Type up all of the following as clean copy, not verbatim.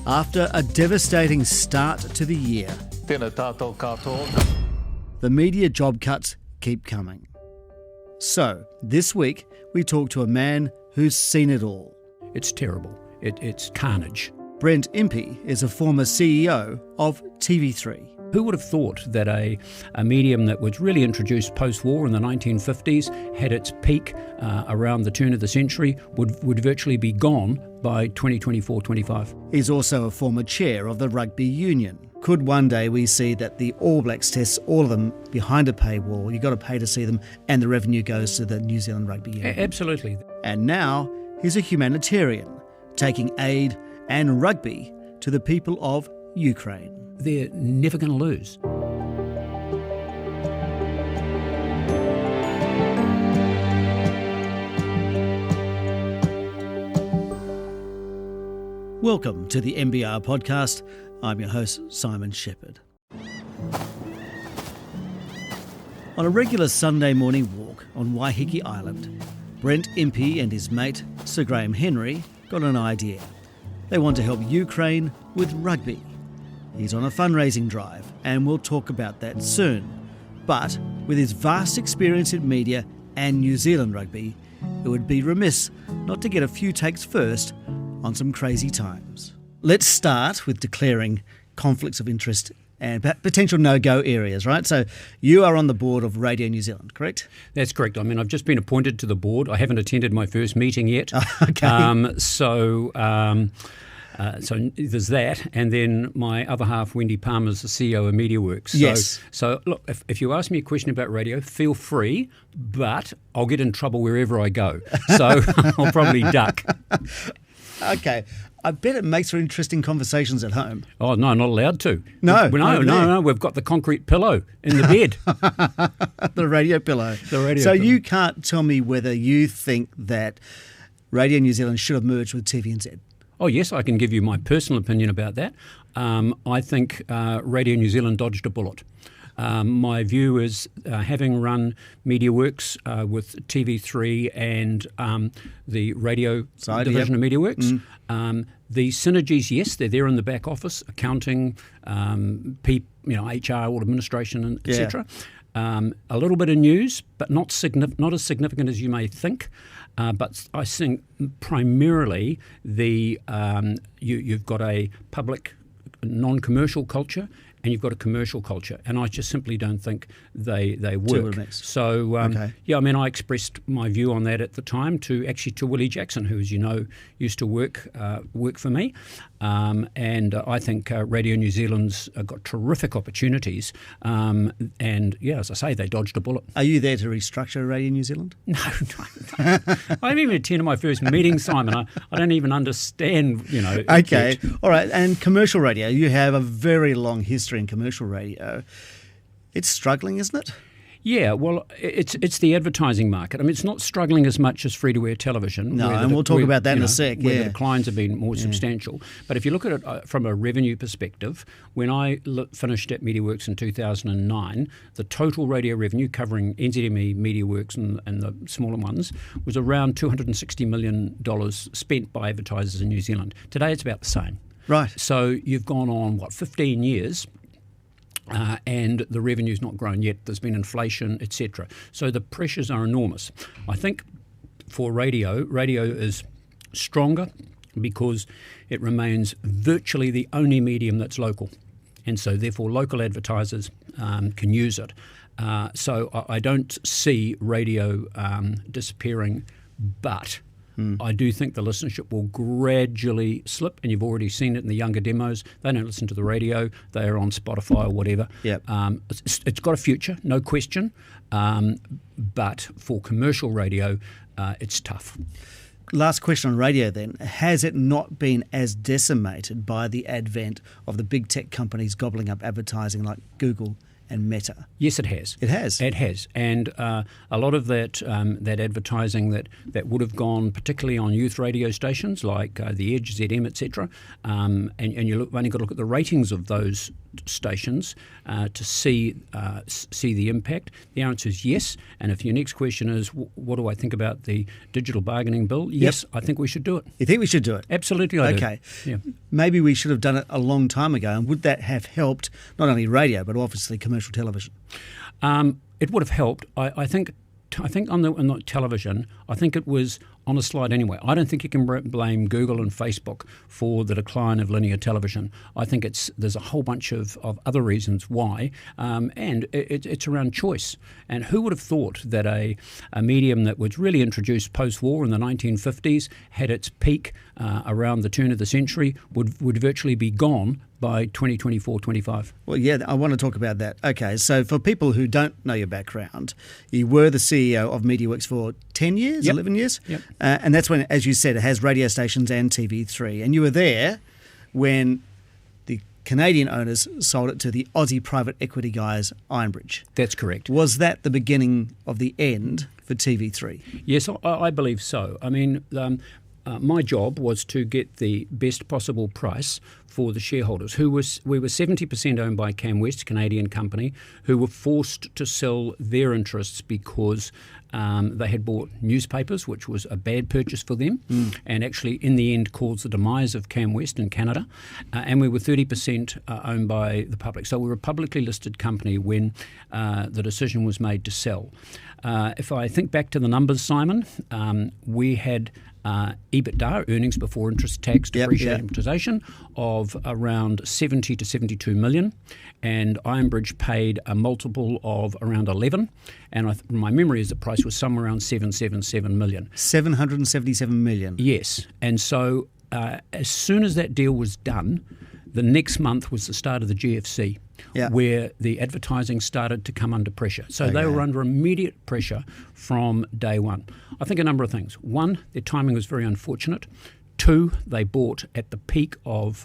After a devastating start to the year, Tēnā tātou katoa. the media job cuts keep coming. So, this week, we talk to a man who's seen it all. It's terrible. It's carnage. Brent Impey is a former CEO of TV3. Who would have thought that a medium that was really introduced post-war in the 1950s, had its peak around the turn of the century, would virtually be gone by 2024-25? He's also a former chair of the rugby union. Could one day we see that the All Blacks tests all of them behind a paywall? You've got to pay to see them and the revenue goes to the New Zealand Rugby Union. Absolutely. And now he's a humanitarian, taking aid and rugby to the people of Ukraine. They're never going to lose. Welcome to the NBR Podcast. I'm your host, Simon Shepherd. On a regular Sunday morning walk on Waiheke Island, Brent Impey and his mate, Sir Graham Henry, got an idea. They want to help Ukraine with rugby. He's on a fundraising drive, and we'll talk about that soon. But with his vast experience in media and New Zealand rugby, it would be remiss not to get a few takes first on some crazy times. Let's start with declaring conflicts of interest and potential no-go areas, right? So you are on the board of Radio New Zealand, correct? That's correct. I mean, I've just been appointed to the board. I haven't attended my first meeting yet. Okay. So there's that, and then my other half, Wendy Palmer, is the CEO of MediaWorks. Yes. So look, if you ask me a question about radio, feel free, but I'll get in trouble wherever I go. So I'll probably duck. Okay. I bet it makes for interesting conversations at home. Oh, no, not allowed to. No. No. We've got the concrete pillow in the bed. The radio pillow. The radio So pillow. you can't tell me whether you think that Radio New Zealand should have merged with TVNZ. Oh, yes, I can give you my personal opinion about that. I think Radio New Zealand dodged a bullet. My view is, having run MediaWorks with TV3 and the radio division of MediaWorks, the synergies, yes, they're there in the back office, accounting, HR, all administration, and etc. A little bit of news, but not as significant as you may think. But I think primarily you've got a public non-commercial culture and you've got a commercial culture, and I just simply don't think they work. So, I expressed my view on that at the time to Willie Jackson, who, as you know, used to work for me, and I think Radio New Zealand's got terrific opportunities, and as I say, they dodged a bullet. Are you there to restructure Radio New Zealand? No. I haven't even attended my first meeting, Simon. I don't even understand, Okay, all right, and commercial radio, you have a very long history in commercial radio. It's struggling, isn't it? Yeah, well, it's the advertising market. I mean, it's not struggling as much as free-to-air television. No, and we'll talk about that in a sec. Where the declines have been more substantial. But if you look at it from a revenue perspective, when I finished at MediaWorks in 2009, the total radio revenue covering NZME, MediaWorks and the smaller ones was around $260 million spent by advertisers in New Zealand. Today it's about the same. Right. So you've gone on, 15 years, and the revenue's not grown yet. There's been inflation, etc. So the pressures are enormous. I think for radio is stronger because it remains virtually the only medium that's local. And so therefore local advertisers can use it. So I don't see radio disappearing, but I do think the listenership will gradually slip, and you've already seen it in the younger demos. They don't listen to the radio. They are on Spotify or whatever. Yep. It's got a future, no question, but for commercial radio, it's tough. Last question on radio then. Has it not been as decimated by the advent of the big tech companies gobbling up advertising like Google and Meta. Yes, it has. It has. It has. And a lot of that advertising that would have gone particularly on youth radio stations like The Edge, ZM, etc. And you've only got to look at the ratings of those stations to see the impact. The answer is yes. And if your next question is, what do I think about the digital bargaining bill? Yes, I think we should do it. You think we should do it? Absolutely, I do. Okay. Yeah. Maybe we should have done it a long time ago. And would that have helped not only radio but obviously commercial television? It would have helped. I think on the television, I think it was on a slide anyway. I don't think you can blame Google and Facebook for the decline of linear television. I think there's a whole bunch of other reasons why, and it's around choice. And who would have thought that a medium that was really introduced post-war in the 1950s, had its peak around the turn of the century, would virtually be gone by 2024, 25. Well, yeah, I want to talk about that. Okay, so for people who don't know your background, you were the CEO of MediaWorks for 10 years, 11 years? Yep. And that's when, as you said, it has radio stations and TV3. And you were there when the Canadian owners sold it to the Aussie private equity guys, Ironbridge. That's correct. Was that the beginning of the end for TV3? Yes, I believe so. I mean, my job was to get the best possible price for the shareholders. We were 70% owned by CamWest, a Canadian company, who were forced to sell their interests because they had bought newspapers, which was a bad purchase for them, and actually in the end caused the demise of CamWest in Canada. And we were 30% owned by the public. So we were a publicly listed company when the decision was made to sell. If I think back to the numbers, Simon, we had EBITDA, earnings before interest, tax, depreciation, amortization, of around 70 to 72 million, and Ironbridge paid a multiple of around 11, and my memory is the price was somewhere around 777 million. 777 million? Yes, and so as soon as that deal was done, the next month was the start of the GFC, where the advertising started to come under pressure. So they were under immediate pressure from day one. I think a number of things. One, their timing was very unfortunate. Two, they bought at the peak of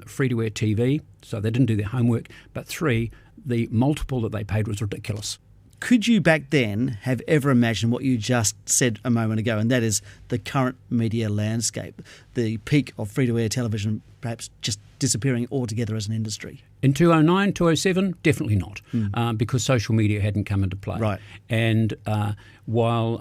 free-to-air TV, so they didn't do their homework. But three, the multiple that they paid was ridiculous. Could you back then have ever imagined what you just said a moment ago, and that is the current media landscape, the peak of free-to-air television perhaps just disappearing altogether as an industry? In 2009, 2007, definitely not, because social media hadn't come into play. Right. And while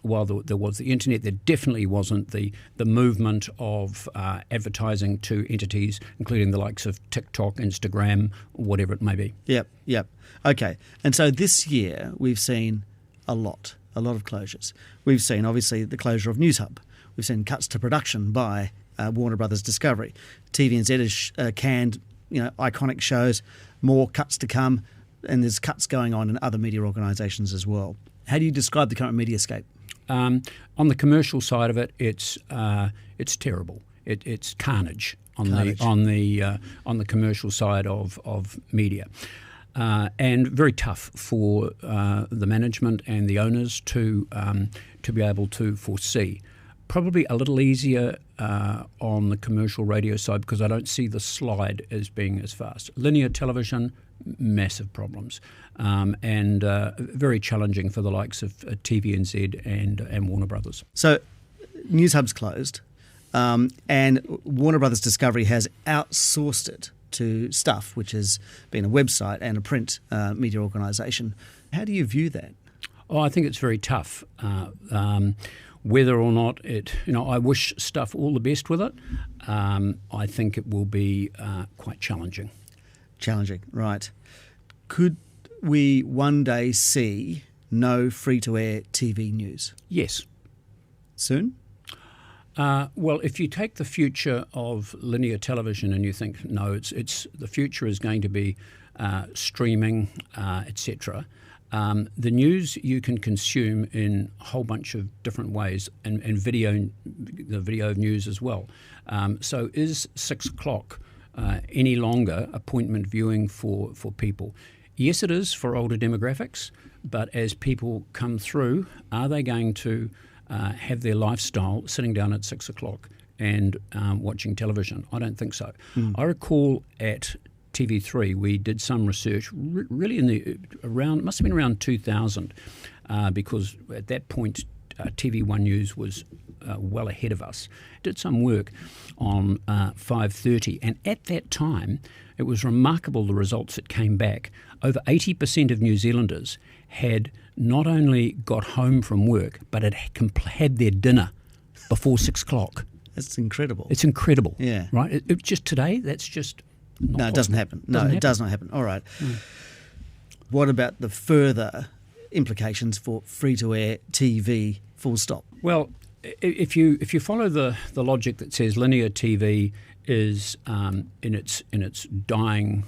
there was the internet, there definitely wasn't the movement of advertising to entities, including the likes of TikTok, Instagram, whatever it may be. Yep. Okay. And so this year we've seen a lot of closures. We've seen, obviously, the closure of Newshub. We've seen cuts to production by Warner Brothers Discovery. TVNZ has canned, iconic shows, more cuts to come, and there's cuts going on in other media organisations as well. How do you describe the current mediascape? On the commercial side of it, it's terrible. It's carnage on the commercial side of media, and very tough for the management and the owners to be able to foresee. Probably a little easier on the commercial radio side because I don't see the slide as being as fast. Linear television, massive problems, and very challenging for the likes of TVNZ and Warner Brothers. So Newshub's closed, and Warner Brothers Discovery has outsourced it to Stuff, which has been a website and a print media organisation. How do you view that? Oh, I think it's very tough. Whether or not I wish Stuff all the best with it. I think it will be quite challenging. Challenging, right. Could we one day see no free-to-air TV news? Yes. Soon? Well, if you take the future of linear television and you think, no, it's the future is going to be streaming, etc., the news you can consume in a whole bunch of different ways, and the video news as well. So is 6 o'clock any longer appointment viewing for people? Yes, it is for older demographics, but as people come through, are they going to have their lifestyle sitting down at 6 o'clock and watching television? I don't think so. I recall at TV3, we did some research really must have been around 2000, because at that point TV1 News was well ahead of us. Did some work on 5:30, and at that time it was remarkable the results that came back. Over 80% of New Zealanders had not only got home from work, but had their dinner before 6 o'clock. That's incredible. It's incredible. Yeah. Right? It just today, that's just not No, it doesn't happen. No, it does not happen. All right. What about the further implications for free-to-air TV, full stop? Well, if you follow the logic that says linear TV is in its dying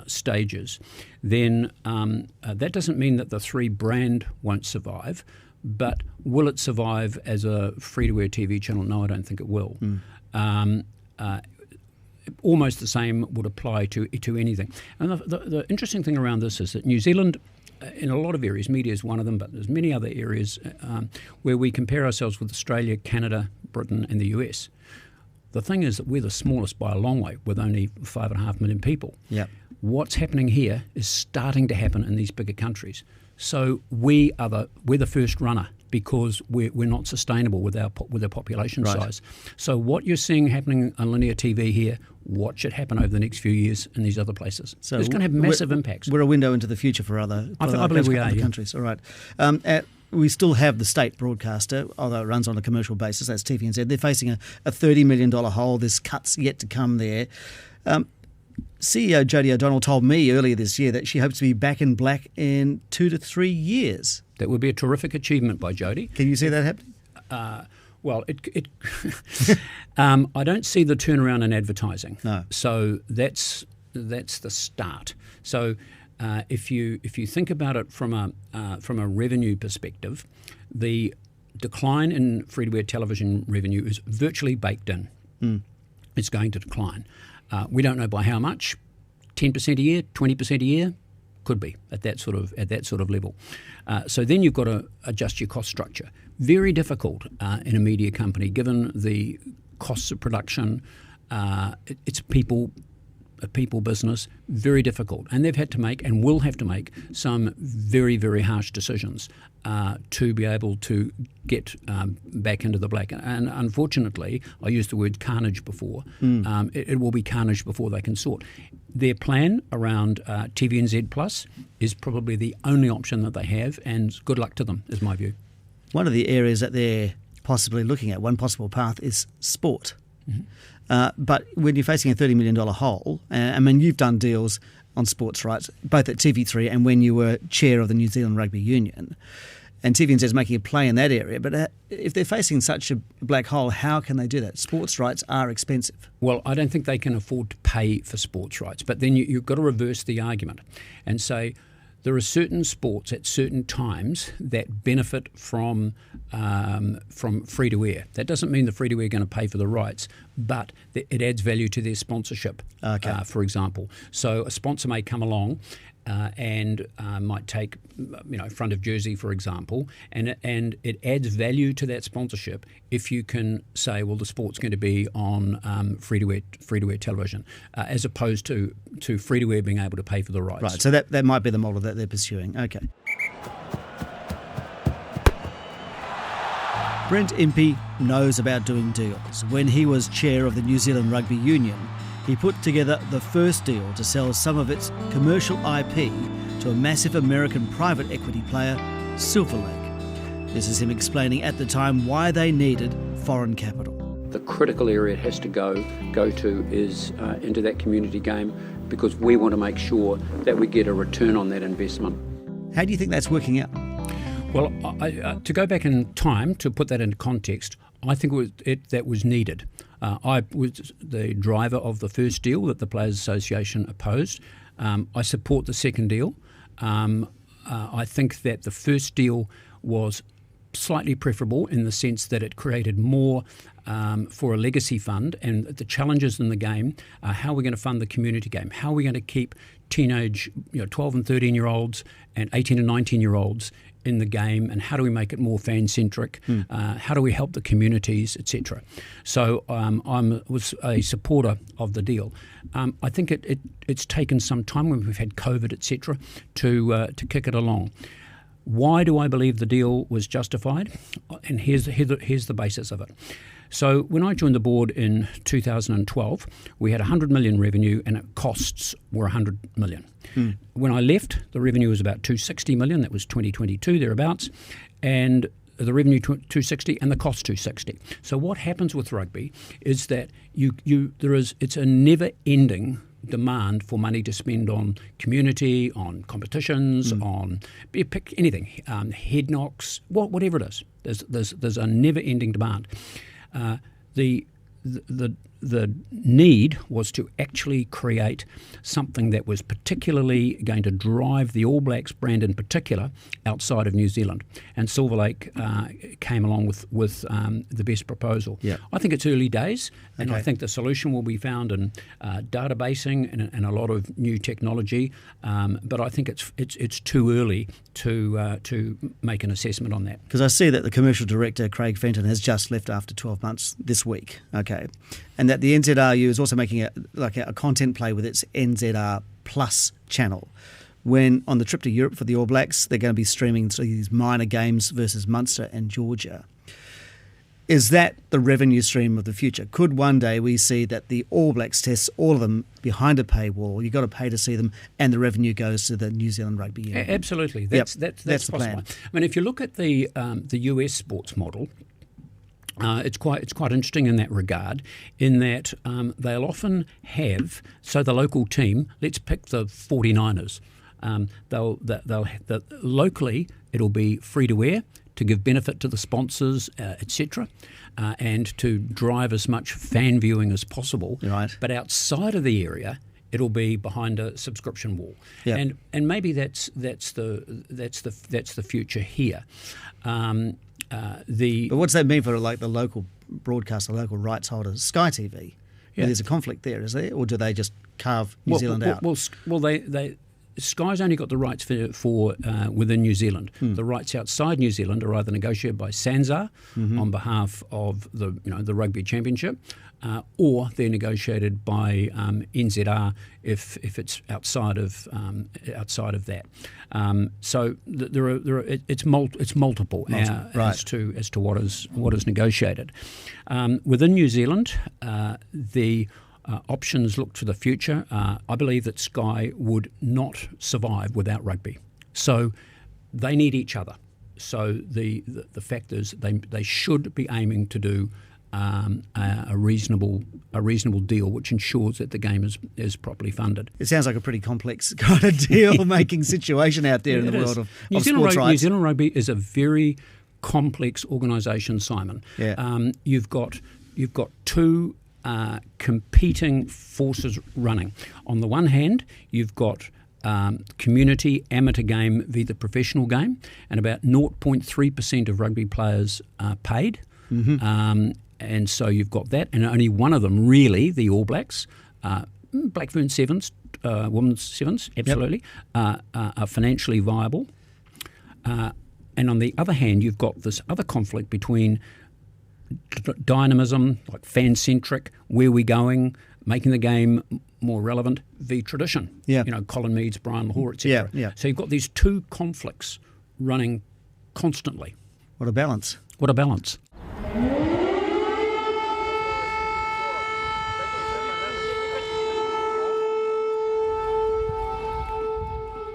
stages, then that doesn't mean that the 3 brand won't survive. But will it survive as a free-to-air TV channel? No, I don't think it will. Almost the same would apply to anything. And the interesting thing around this is that New Zealand, in a lot of areas, media is one of them, but there's many other areas where we compare ourselves with Australia, Canada, Britain and the US. The thing is that we're the smallest by a long way, with only 5.5 million people. Yep. What's happening here is starting to happen in these bigger countries. So we're the first runner, because we're not sustainable with our population size. So what you're seeing happening on linear TV here, watch it happen over the next few years in these other places. So it's going to have massive impacts. We're a window into the future for other I believe we are, countries. All right. We still have the state broadcaster, although it runs on a commercial basis. That's TVNZ. They're facing a $30 million hole. There's cuts yet to come there. CEO Jodie O'Donnell told me earlier this year that she hopes to be back in black in 2 to 3 years. That would be a terrific achievement by Jodie. Can you see that happening? Well, I don't see the turnaround in advertising. No. So that's the start. So if you think about it from a revenue perspective, the decline in free-to-air television revenue is virtually baked in. It's going to decline. We don't know by how much. 10% a year, 20% a year, could be at that sort of level. So then you've got to adjust your cost structure. Very difficult in a media company, given the costs of production. It's a people business. Very difficult, and they've had to make and will have to make some very, very harsh decisions to be able to get back into the black. And unfortunately, I used the word carnage before. It will be carnage before they can sort. Their plan around TVNZ Plus is probably the only option that they have, and good luck to them, is my view. One of the areas that they're possibly looking at, one possible path, is sport. But when you're facing a $30 million hole, you've done deals on sports rights, both at TV3 and when you were chair of the New Zealand Rugby Union. And TVNZ is making a play in that area. But if they're facing such a black hole, how can they do that? Sports rights are expensive. Well, I don't think they can afford to pay for sports rights. But then you've got to reverse the argument and say there are certain sports at certain times that benefit from free-to-air. That doesn't mean the free-to-air are going to pay for the rights, but it adds value to their sponsorship, for example. So a sponsor may come along and might take, front of jersey, for example, and it adds value to that sponsorship if you can say, well, the sport's going to be on free-to-air television, as opposed to free-to-air being able to pay for the rights. Right, so that might be the model that they're pursuing. Okay. Brent Impey knows about doing deals. When he was chair of the New Zealand Rugby Union, he put together the first deal to sell some of its commercial IP to a massive American private equity player, Silver Lake. This is him explaining at the time why they needed foreign capital. The critical area it has to go to is into that community game, because we want to make sure that we get a return on that investment. How do you think that's working out? Well, to go back in time, to put that into context, I think that was needed. I was the driver of the first deal that the Players Association opposed. I support the second deal. I think that the first deal was slightly preferable in the sense that it created more for a legacy fund, and the challenges in the game are how we're going to fund the community game, how we're going to keep teenage, 12 and 13-year-olds and 18 and 19-year-olds in the game, and how do we make it more fan-centric, how do we help the communities, etc. So I was a supporter of the deal. I think it's taken some time when we've had COVID, etc., to kick it along. Why do I believe the deal was justified? And here's the basis of it. So when I joined the board in 2012, we had 100 million revenue and costs were 100 million. When I left, the revenue was about 260 million. That was 2022, thereabouts. And the revenue 260 and the cost 260. So what happens with rugby is that it's a never-ending demand for money to spend on community, on competitions, on pick anything, head knocks, whatever it is. There's a never-ending demand. The need was to actually create something that was particularly going to drive the All Blacks brand in particular outside of New Zealand. And Silver Lake came along with the best proposal. Yep. I think it's early days, and I think the solution will be found in databasing and a lot of new technology. But I think it's too early to make an assessment on that. Because I see that the commercial director, Craig Fenton, has just left after 12 months this week. Okay. And that the NZRU is also making a content play with its NZR Plus channel. When on the trip to Europe for the All Blacks, they're going to be streaming these minor games versus Munster and Georgia. Is that the revenue stream of the future? Could one day we see that the All Blacks tests all of them behind a paywall? You've got to pay to see them, and the revenue goes to the New Zealand Rugby Union. Absolutely, that's the possible. plan. I mean, if you look at the US sports model. It's quite interesting in that regard, in that they'll often have, so the local team, let's pick the 49ers. Locally it'll be free to air to give benefit to the sponsors, etc., and to drive as much fan viewing as possible. Right. But outside of the area, it'll be behind a subscription wall. Yep. And maybe that's the future here. But what's that mean for the local broadcaster, local rights holders? Sky TV. Yeah. There's a conflict there, is there, or do they just carve New Zealand out? Well, Sky's only got the rights for within New Zealand. The rights outside New Zealand are either negotiated by SANZAR on behalf of the Rugby Championship, or they're negotiated by NZR if it's outside of that. So it's multiple as to what is negotiated. Within New Zealand, the options look to the future. I believe that Sky would not survive without rugby. So they need each other. So the fact is they should be aiming to do a reasonable deal which ensures that the game is properly funded. It sounds like a pretty complex kind of deal-making situation out there in the world of sports rights. New Zealand Rugby is a very complex organisation, Simon. Yeah. You've got two competing forces running. On the one hand, you've got community amateur game via the professional game, and about 0.3% of rugby players are paid. And so you've got that, and only one of them really, the All Blacks, Blackburn Sevens, Women's Sevens, absolutely, are financially viable. And on the other hand, you've got this other conflict between dynamism, like fan-centric, where we're going, making the game more relevant, v tradition. Yeah. Colin Meads, Brian Lahore, etc. Yeah. So you've got these two conflicts running constantly. What a balance. What a balance.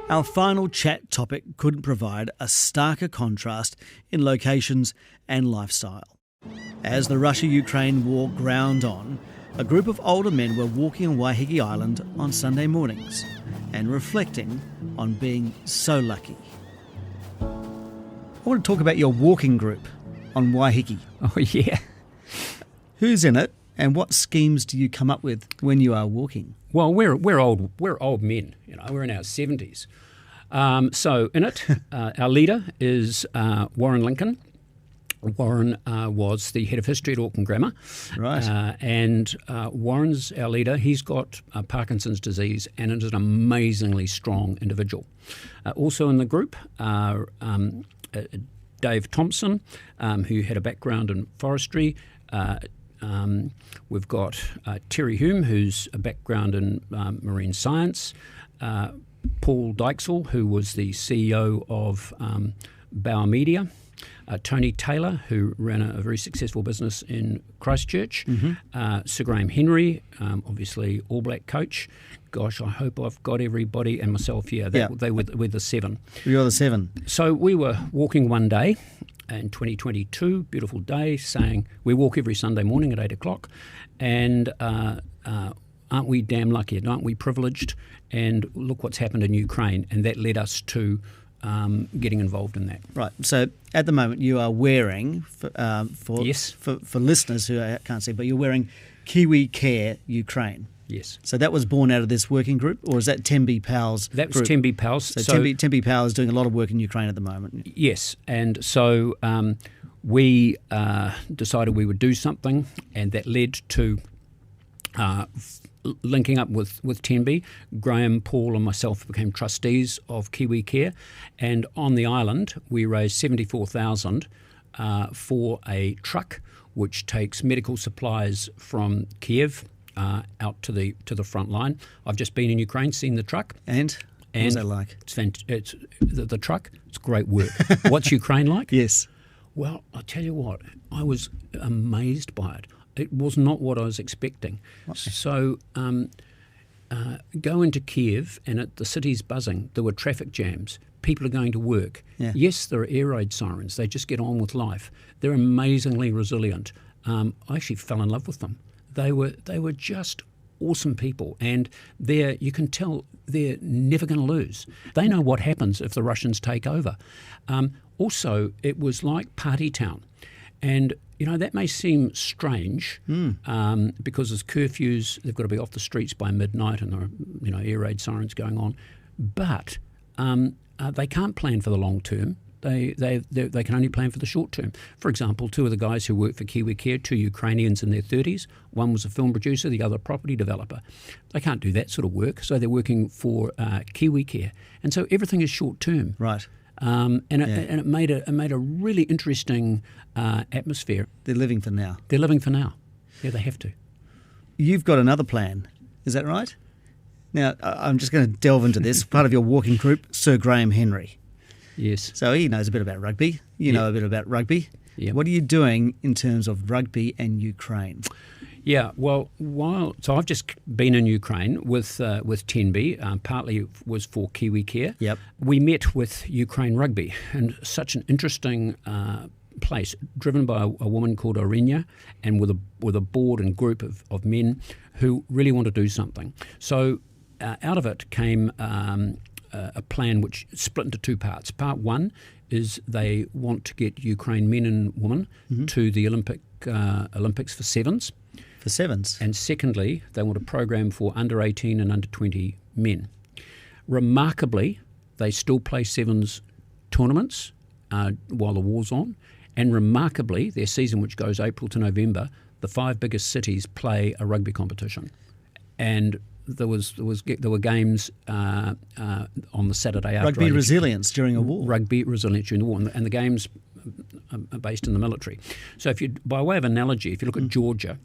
Our final chat topic couldn't provide a starker contrast in locations and lifestyle. As the Russia-Ukraine war ground on, a group of older men were walking on Waiheke Island on Sunday mornings and reflecting on being so lucky. I want to talk about your walking group on Waiheke. Oh, yeah. Who's in it, and what schemes do you come up with when you are walking? Well, we're old men. We're in our 70s. So in it, our leader is Warren Lincoln. Warren was the head of history at Auckland Grammar. Right. And Warren's our leader. He's got Parkinson's disease and is an amazingly strong individual. Also in the group are Dave Thompson, who had a background in forestry. We've got Terry Hume, who's a background in marine science. Paul Dykesall, who was the CEO of Bauer Media. Tony Taylor, who ran a very successful business in Christchurch. Sir Graham Henry, obviously All Black coach. Gosh, I hope I've got everybody and myself here. They were the 7. You're the 7. So we were walking one day in 2022, beautiful day, saying we walk every Sunday morning at 8 o'clock, and aren't we damn lucky, aren't we privileged, and look what's happened in Ukraine, and that led us to getting involved in that. Right. So at the moment you are wearing, for listeners who can't see, but you're wearing Kiwi Care Ukraine. Yes. So that was born out of this working group, or is that Tembi Powell's That was group? Tembi Powell's. So Tembi Powell is doing a lot of work in Ukraine at the moment. Yes, and so we decided we would do something, and that led to linking up with Tembi. Graham, Paul and myself became trustees of Kiwi Care, and on the island we raised $74,000 for a truck which takes medical supplies from Kiev out to the front line. I've just been in Ukraine, seen the truck. And what's that like? It's the truck. It's great work. What's Ukraine like? Yes. Well, I tell you what, I was amazed by it. It was not what I was expecting. Okay. So go into Kiev and the city's buzzing. There were traffic jams. People are going to work. Yeah. Yes, there are air raid sirens. They just get on with life. They're amazingly resilient. I actually fell in love with them. They were just awesome people, and you can tell they're never going to lose. They know what happens if the Russians take over. Also, it was like party town, and that may seem strange because there's curfews. They've got to be off the streets by midnight, and there are air raid sirens going on. But they can't plan for the long term. They can only plan for the short term. For example, 2 of the guys who work for Kiwi Care, 2 Ukrainians in their 30s, one was a film producer, the other a property developer. They can't do that sort of work, so they're working for Kiwi Care, and so everything is short term. Right. It made a really interesting atmosphere. They're living for now. They're living for now. Yeah, they have to. You've got another plan, is that right? Now, I'm just going to delve into this. Part of your walking group, Sir Graham Henry. Yes. So he knows a bit about rugby. You know a bit about rugby. Yep. What are you doing in terms of rugby and Ukraine? Yeah, well, so I've just been in Ukraine with Tenby, partly was for Kiwi Care. Yep. We met with Ukraine Rugby, and such an interesting place, driven by a woman called Orinya, and with a board and group of men who really want to do something. So out of it came a plan which split into 2 parts. Part 1 is they want to get Ukraine men and women to the Olympics for sevens. For sevens? And secondly, they want a program for under 18 and under 20 men. Remarkably, they still play sevens tournaments while the war's on. And remarkably, their season, which goes April to November, the 5 biggest cities play a rugby competition. And there were games on the Saturday after. Rugby resilience during a war. Rugby resilience during the war, and the games are based in the military. So, by way of analogy, if you look at Georgia,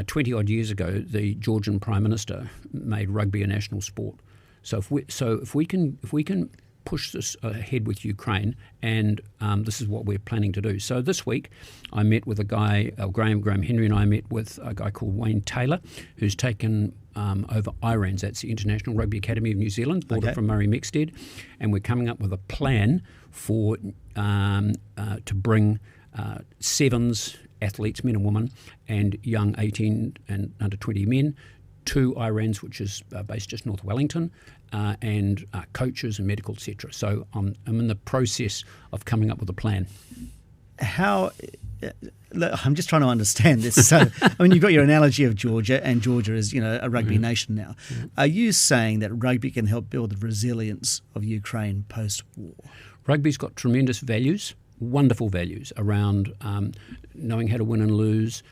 20 odd years ago, the Georgian Prime Minister made rugby a national sport. So if we can push this ahead with Ukraine, and this is what we're planning to do. So this week I met with a guy, Graham Henry, and I met with a guy called Wayne Taylor, who's taken over IRANZ, that's the International Rugby Academy of New Zealand, bought it from Murray Mexted, and we're coming up with a plan for to bring sevens athletes, men and women, and young 18 and under 20 men to IRANZ, which is based just north of Wellington, and coaches and medical, etc. So I'm in the process of coming up with a plan. I'm just trying to understand this. So, you've got your analogy of Georgia, and Georgia is, a rugby nation now. Mm-hmm. Are you saying that rugby can help build the resilience of Ukraine post-war? Rugby's got tremendous values. wonderful values around knowing how to win and lose,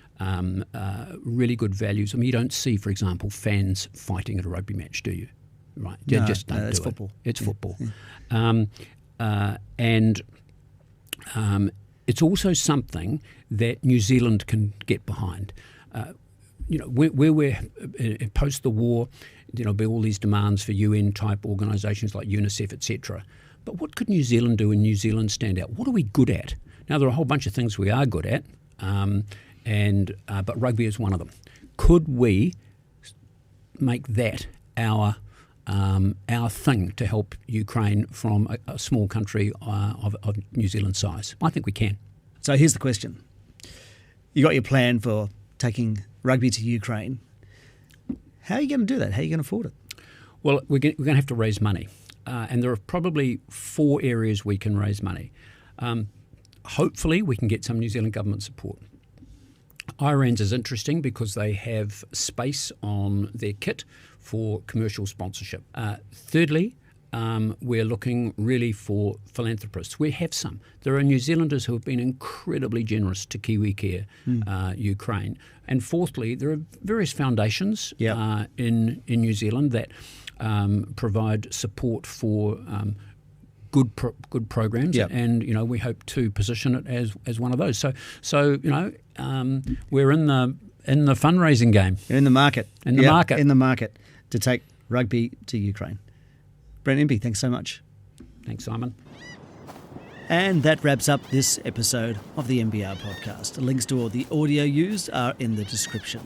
really good values. I mean, you don't see, for example, fans fighting at a rugby match, do you? Right? You just don't it's do football. It's Yeah. football. And it's also something that New Zealand can get behind. Where we're post the war, there'll be all these demands for UN-type organisations like UNICEF, etc. But what could New Zealand do and New Zealand stand out? What are we good at? Now, there are a whole bunch of things we are good at, but rugby is one of them. Could we make that our thing to help Ukraine from a small country of New Zealand size? I think we can. So here's the question. You got your plan for taking rugby to Ukraine. How are you going to do that? How are you going to afford it? Well, we're going to have to raise money. And there are probably 4 areas we can raise money. Hopefully, we can get some New Zealand government support. Iran's is interesting because they have space on their kit for commercial sponsorship. Thirdly, we're looking really for philanthropists. We have some. There are New Zealanders who have been incredibly generous to KiwiCare Ukraine. And fourthly, there are various foundations in New Zealand that provide support for good programs, and we hope to position it as one of those. So we're in the fundraising game. You're in the market. In the market to take rugby to Ukraine. Brent Impey, thanks so much. Thanks, Simon. And that wraps up this episode of the NBR Podcast. Links to all the audio used are in the description.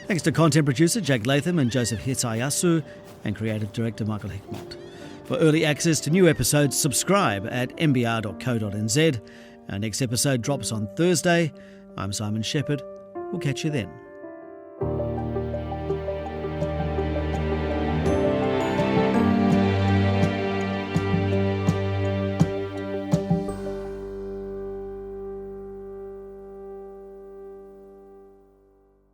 Thanks to content producer Jake Latham and Joseph Hitayasu and creative director Michael Hickmott. For early access to new episodes, subscribe at nbr.co.nz. Our next episode drops on Thursday. I'm Simon Shepherd. We'll catch you then.